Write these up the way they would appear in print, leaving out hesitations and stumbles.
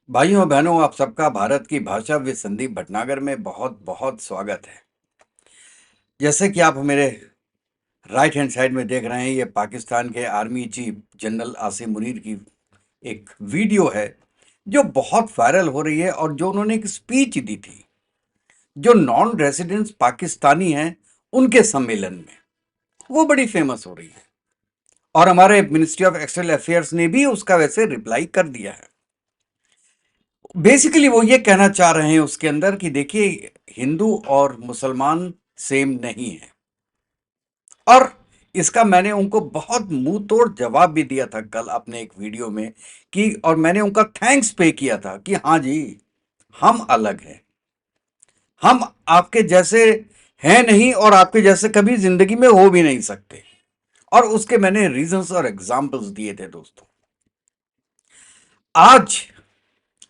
भाइयों और बहनों, आप सबका भारत की भाषा विद संदीप भटनागर में बहुत बहुत स्वागत है। जैसे कि आप मेरे राइट हैंड साइड में देख रहे हैं, ये पाकिस्तान के army chief general Asim Munir की एक वीडियो है जो बहुत वायरल हो रही है और जो उन्होंने एक स्पीच दी थी जो नॉन रेजिडेंट्स पाकिस्तानी हैं उनके सम्मेलन में, वो बड़ी फेमस हो रही है और हमारे मिनिस्ट्री ऑफ एक्सटर्नल अफेयर्स ने भी उसका वैसे रिप्लाई कर दिया है। बेसिकली वो ये कहना चाह रहे हैं उसके अंदर कि देखिए, हिंदू और मुसलमान सेम नहीं है। और इसका मैंने उनको बहुत मुंह तोड़ जवाब भी दिया था कल अपने एक वीडियो में कि, और मैंने उनका थैंक्स पे किया था कि हाँ जी, हम अलग हैं, हम आपके जैसे हैं नहीं और आपके जैसे कभी जिंदगी में हो भी नहीं सकते। और उसके मैंने रीजंस और एग्जांपल्स दिए थे दोस्तों। आज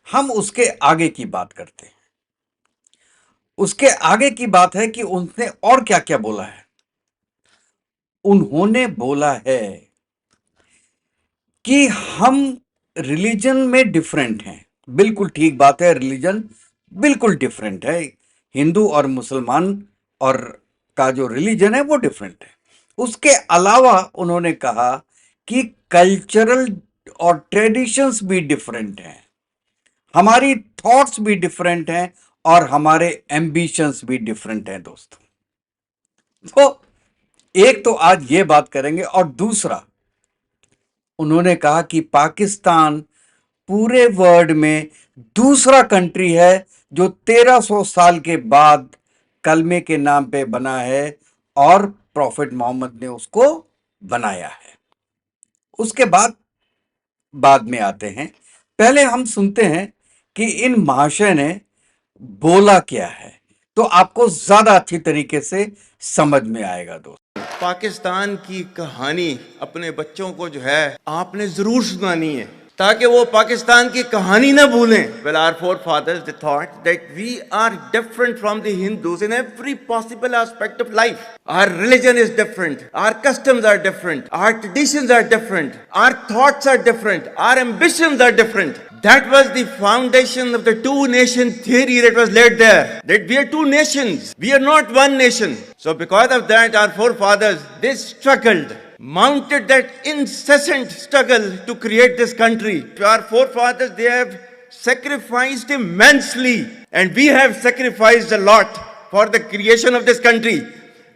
हम उसके आगे की बात करते हैं। उसके आगे की बात है कि उसने और क्या क्या बोला है। उन्होंने बोला है कि हम रिलीजन में डिफरेंट हैं। बिल्कुल ठीक बात है, रिलीजन बिल्कुल डिफरेंट है। हिंदू और मुसलमान और का जो रिलीजन है वो डिफरेंट है। उसके अलावा उन्होंने कहा कि कल्चरल और ट्रेडिशंस भी डिफरेंट हैं, हमारी थॉट्स भी डिफरेंट हैं और हमारे एम्बिशंस भी डिफरेंट हैं दोस्तों। तो एक तो आज ये बात करेंगे और दूसरा, उन्होंने कहा कि पाकिस्तान पूरे वर्ल्ड में दूसरा कंट्री है जो 1300 साल के बाद कलमे के नाम पे बना है और प्रॉफिट मोहम्मद ने उसको बनाया है। उसके बाद में आते हैं। पहले हम सुनते हैं कि इन महाशय ने बोला क्या है, तो आपको ज्यादा अच्छी तरीके से समझ में आएगा दोस्त। पाकिस्तान की कहानी अपने बच्चों को जो है आपने जरूर सुनानी है ताकि वो पाकिस्तान की कहानी ना भूलें। Well, our forefathers they thought that we are different from the Hindus in every possible aspect of life. Our religion is different, our customs are different, our traditions are different, our thoughts are different, our ambitions are different. That was the foundation of the two nation theory that was laid there. That we are two nations. We are not one nation. So because of that, our forefathers, they struggled, mounted that incessant struggle to create this country. Our forefathers, they have sacrificed immensely. And we have sacrificed a lot for the creation of this country.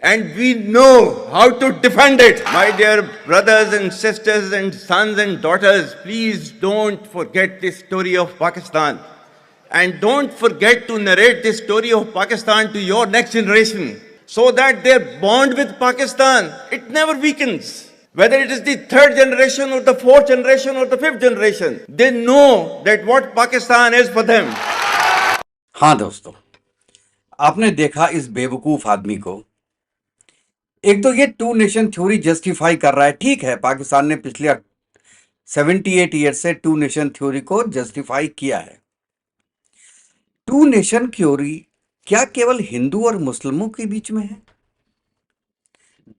And we know how to defend it. My dear brothers and sisters and sons and daughters, please don't forget the story of Pakistan. And don't forget to narrate the story of Pakistan to your next generation so that their bond with Pakistan, it never weakens. Whether it is the third generation or the fourth generation or the fifth generation, they know that what Pakistan is for them. हाँ दोस्तों, आपने देखा इस बेवकूफ आदमी को। एक तो ये टू नेशन थ्योरी जस्टिफाई कर रहा है। ठीक है, पाकिस्तान ने पिछले 78 ईयर से टू नेशन थ्योरी को जस्टिफाई किया है। टू नेशन थ्योरी क्या केवल हिंदू और मुस्लिमों के बीच में है?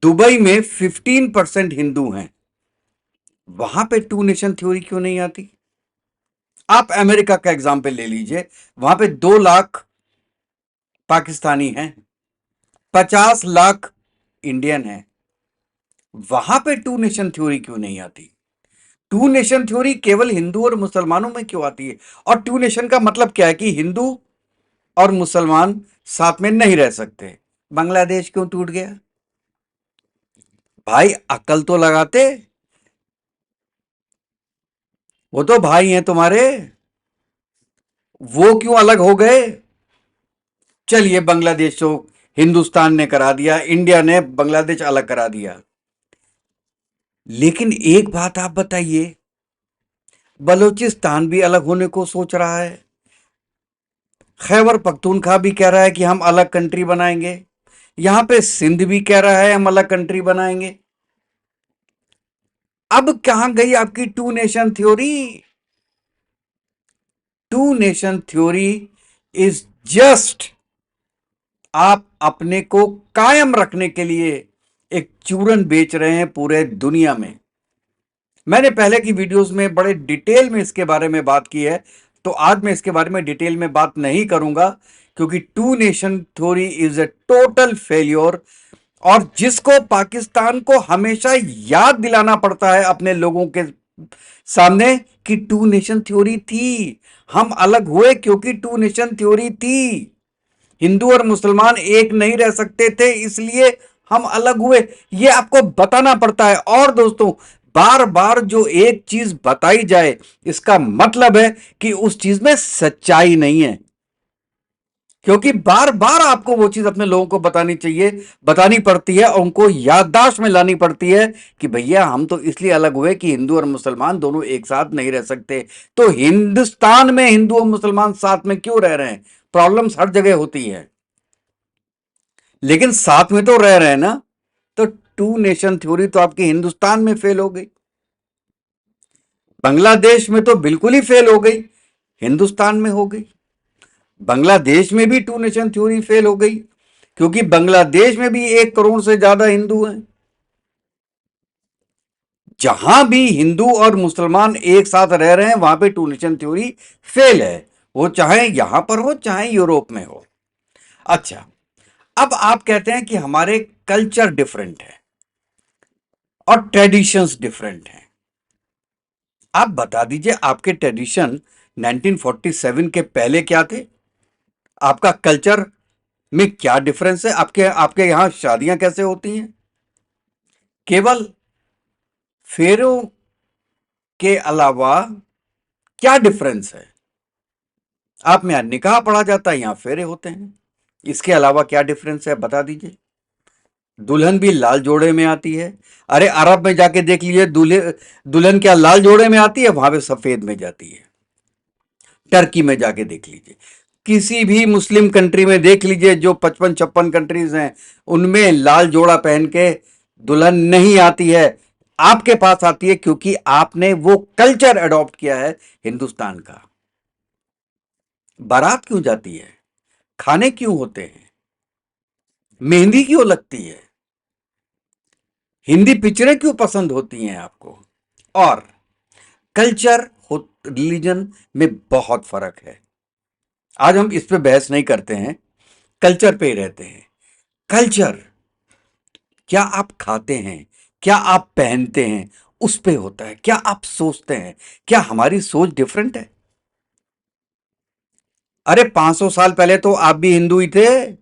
दुबई में 15% हिंदू हैं, वहां पे टू नेशन थ्योरी क्यों नहीं आती? आप अमेरिका का एग्जाम्पल ले लीजिए, वहां पे 2 लाख पाकिस्तानी हैं, 50 लाख इंडियन हैं, वहां पे टू नेशन थ्योरी क्यों नहीं आती? टू नेशन थ्योरी केवल हिंदू और मुसलमानों में क्यों आती है? और टू नेशन का मतलब क्या है कि हिंदू और मुसलमान साथ में नहीं रह सकते। बांग्लादेश क्यों टूट गया? भाई अकल तो लगाते, वो तो भाई हैं तुम्हारे, वो क्यों अलग हो गए? चलिए, बांग्लादेश तो हिंदुस्तान ने करा दिया, इंडिया ने बांग्लादेश अलग करा दिया। लेकिन एक बात आप बताइए, बलूचिस्तान भी अलग होने को सोच रहा है, खैबर पख्तूनख्वा भी कह रहा है कि हम अलग कंट्री बनाएंगे, यहां पे सिंध भी कह रहा है हम अलग कंट्री बनाएंगे। अब कहां गई आपकी two nation theory? Two nation theory is just आप अपने को कायम रखने के लिए एक चूरन बेच रहे हैं पूरे दुनिया में। मैंने पहले की वीडियोस में बड़े डिटेल में इसके बारे में बात की है, तो आज मैं इसके बारे में डिटेल में बात नहीं करूंगा, क्योंकि two nation theory is a total failure, और जिसको पाकिस्तान को हमेशा याद दिलाना पड़ता है अपने लोगों के सामने कि टू नेशन थ्योरी थी। हम अलग हुए क्योंकि टू नेशन थ्योरी थी। हिंदू और मुसलमान एक नहीं रह सकते थे, इसलिए हम अलग हुए। ये आपको बताना पड़ता है। और दोस्तों, बार बार जो एक चीज बताई जाए, इसका मतलब है कि उस चीज में सच्चाई नहीं है, क्योंकि बार बार आपको वो चीज अपने लोगों को बतानी चाहिए, बतानी पड़ती है, और उनको याददाश्त में लानी पड़ती है कि भैया हम तो इसलिए अलग हुए कि हिंदू और मुसलमान दोनों एक साथ नहीं रह सकते। तो हिंदुस्तान में हिंदू और मुसलमान साथ में क्यों रह रहे हैं? प्रॉब्लम्स हर जगह होती है, लेकिन साथ में तो रह रहे हैं ना। तो टू नेशन थ्योरी तो आपकी हिंदुस्तान में फेल हो गई, बांग्लादेश में तो बिल्कुल ही फेल हो गई, हिंदुस्तान में हो गई। बांग्लादेश में भी टू नेशन थ्योरी फेल हो गई, क्योंकि बांग्लादेश में भी 1 करोड़ से ज्यादा हिंदू हैं। जहां भी हिंदू और मुसलमान एक साथ रह रहे हैं, वहां पे टू नेशन थ्योरी फेल है, वो चाहे यहां पर हो चाहे यूरोप में हो। अच्छा, अब आप कहते हैं कि हमारे कल्चर डिफरेंट है और ट्रेडिशंस डिफरेंट हैं। आप बता दीजिए, आपके ट्रेडिशन 1947 के पहले क्या थे? आपका कल्चर में क्या डिफरेंस है? आपके आपके यहां शादियां कैसे होती हैं? केवल फेरों के अलावा क्या डिफरेंस है? आप में यहां निकाह पढ़ा जाता है, यहां फेरे होते हैं। इसके अलावा क्या डिफरेंस है, बता दीजिए। दुल्हन भी लाल जोड़े में आती है। अरे अरब में जाके देख लीजिए, दुल्हन क्या लाल जोड़े में आती है? वहां पे सफेद में जाती है। टर्की में जाके देख लीजिए, किसी भी मुस्लिम कंट्री में देख लीजिए, जो 55-56 कंट्रीज हैं, उनमें लाल जोड़ा पहन के दुल्हन नहीं आती है। आपके पास आती है क्योंकि आपने वो कल्चर अडॉप्ट किया है हिंदुस्तान का। बारात क्यों जाती है? खाने क्यों होते हैं? मेहंदी क्यों लगती है? हिंदी पिक्चरें क्यों पसंद होती हैं आपको? और कल्चर रिलीजन में बहुत फर्क है। आज हम इस पे बहस नहीं करते हैं, कल्चर पे ही रहते हैं। कल्चर, क्या आप खाते हैं, क्या आप पहनते हैं, उस पे होता है। क्या आप सोचते हैं? क्या हमारी सोच डिफरेंट है? अरे 500 साल पहले तो आप भी हिंदू ही थे।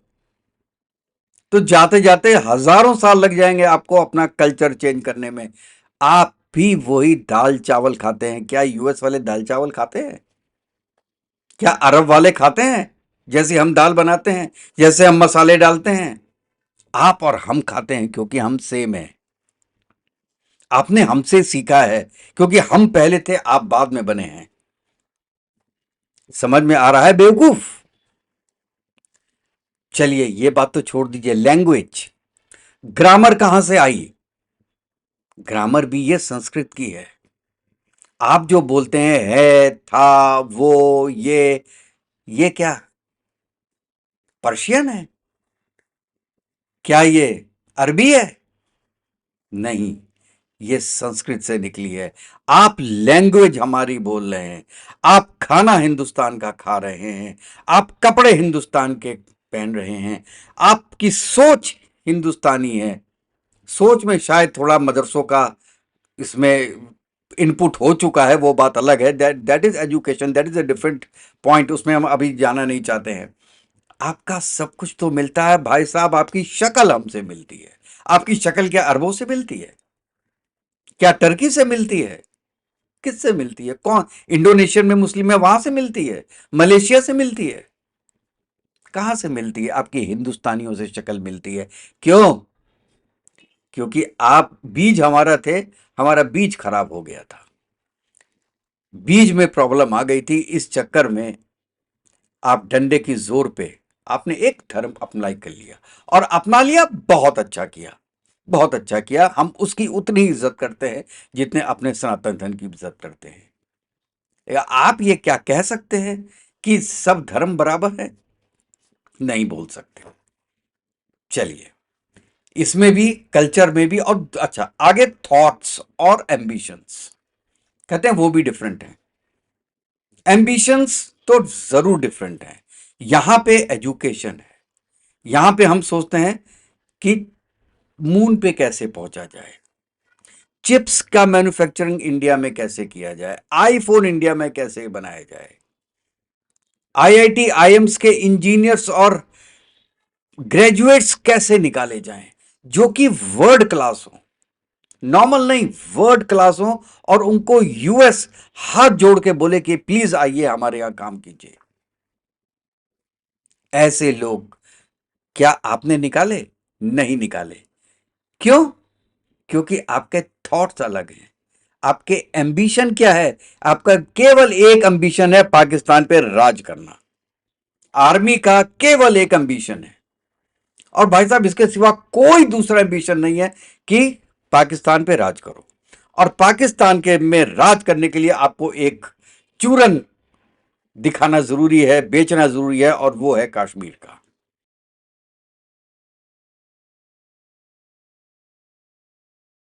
तो जाते जाते हजारों साल लग जाएंगे आपको अपना कल्चर चेंज करने में। आप भी वही दाल चावल खाते हैं। क्या यूएस वाले दाल चावल खाते हैं? क्या अरब वाले खाते हैं जैसे हम दाल बनाते हैं, जैसे हम मसाले डालते हैं? आप और हम खाते हैं क्योंकि हम सेम है। आपने हमसे सीखा है क्योंकि हम पहले थे, आप बाद में बने हैं। समझ में आ रहा है बेवकूफ? चलिए ये बात तो छोड़ दीजिए। लैंग्वेज, ग्रामर कहां से आई? ग्रामर भी ये संस्कृत की है। आप जो बोलते हैं है, था, वो, ये क्या पर्शियन है? क्या ये अरबी है? नहीं, ये संस्कृत से निकली है। आप लैंग्वेज हमारी बोल रहे हैं, आप खाना हिंदुस्तान का खा रहे हैं, आप कपड़े हिंदुस्तान के पहन रहे हैं, आपकी सोच हिंदुस्तानी है। सोच में शायद थोड़ा मदरसों का इसमें इनपुट हो चुका है, वो बात अलग है। That is education, that is a different point, उसमें हम अभी जाना नहीं चाहते हैं। आपका सब कुछ तो मिलता है भाई साहब, आपकी शक्ल हमसे मिलती है। आपकी शक्ल क्या अरबों से मिलती है? क्या टर्की से मिलती है? किससे मिलती है? कौन इंडोनेशियन में मुस्लिम है, वहां से मिलती है? मलेशिया से मिलती है? कहां से मिलती है? आपकी हिंदुस्तानियों से शक्ल मिलती है। क्यों? क्योंकि आप बीज हमारा थे, हमारा बीज खराब हो गया था, बीज में प्रॉब्लम आ गई थी। इस चक्कर में आप डंडे की जोर पे आपने एक धर्म अप्लाई कर लिया, और अपना लिया, बहुत अच्छा किया, बहुत अच्छा किया। हम उसकी उतनी ही इज्जत करते हैं जितने अपने सनातन धर्म की इज्जत करते हैं। या आप ये क्या कह सकते हैं कि सब धर्म बराबर है? नहीं बोल सकते। चलिए, इसमें भी, कल्चर में भी, और अच्छा आगे थॉट्स और एम्बिशंस, कहते हैं वो भी डिफरेंट है। एम्बिशंस तो जरूर डिफरेंट है। यहां पे एजुकेशन है, यहां पे हम सोचते हैं कि मून पे कैसे पहुंचा जाए, चिप्स का मैन्युफैक्चरिंग इंडिया में कैसे किया जाए, आईफोन इंडिया में कैसे बनाया जाए, आईआईटी आईएम्स के इंजीनियर्स और ग्रेजुएट्स कैसे निकाले जाएं जो कि वर्ल्ड क्लास हो, नॉर्मल नहीं, वर्ल्ड क्लास हो, और उनको यूएस हाथ जोड़ के बोले कि प्लीज आइए हमारे यहां काम कीजिए। ऐसे लोग क्या आपने निकाले? नहीं निकाले। क्यों? क्योंकि आपके थॉट्स अलग हैं, आपके एम्बिशन क्या है? आपका केवल एक एम्बिशन है, पाकिस्तान पे राज करना। आर्मी का केवल एक एम्बिशन है, और भाई साहब इसके सिवा कोई दूसरा एम्बिशन नहीं है कि पाकिस्तान पे राज करो। और पाकिस्तान के में राज करने के लिए आपको एक चूरन दिखाना जरूरी है, बेचना जरूरी है, और वो है कश्मीर का।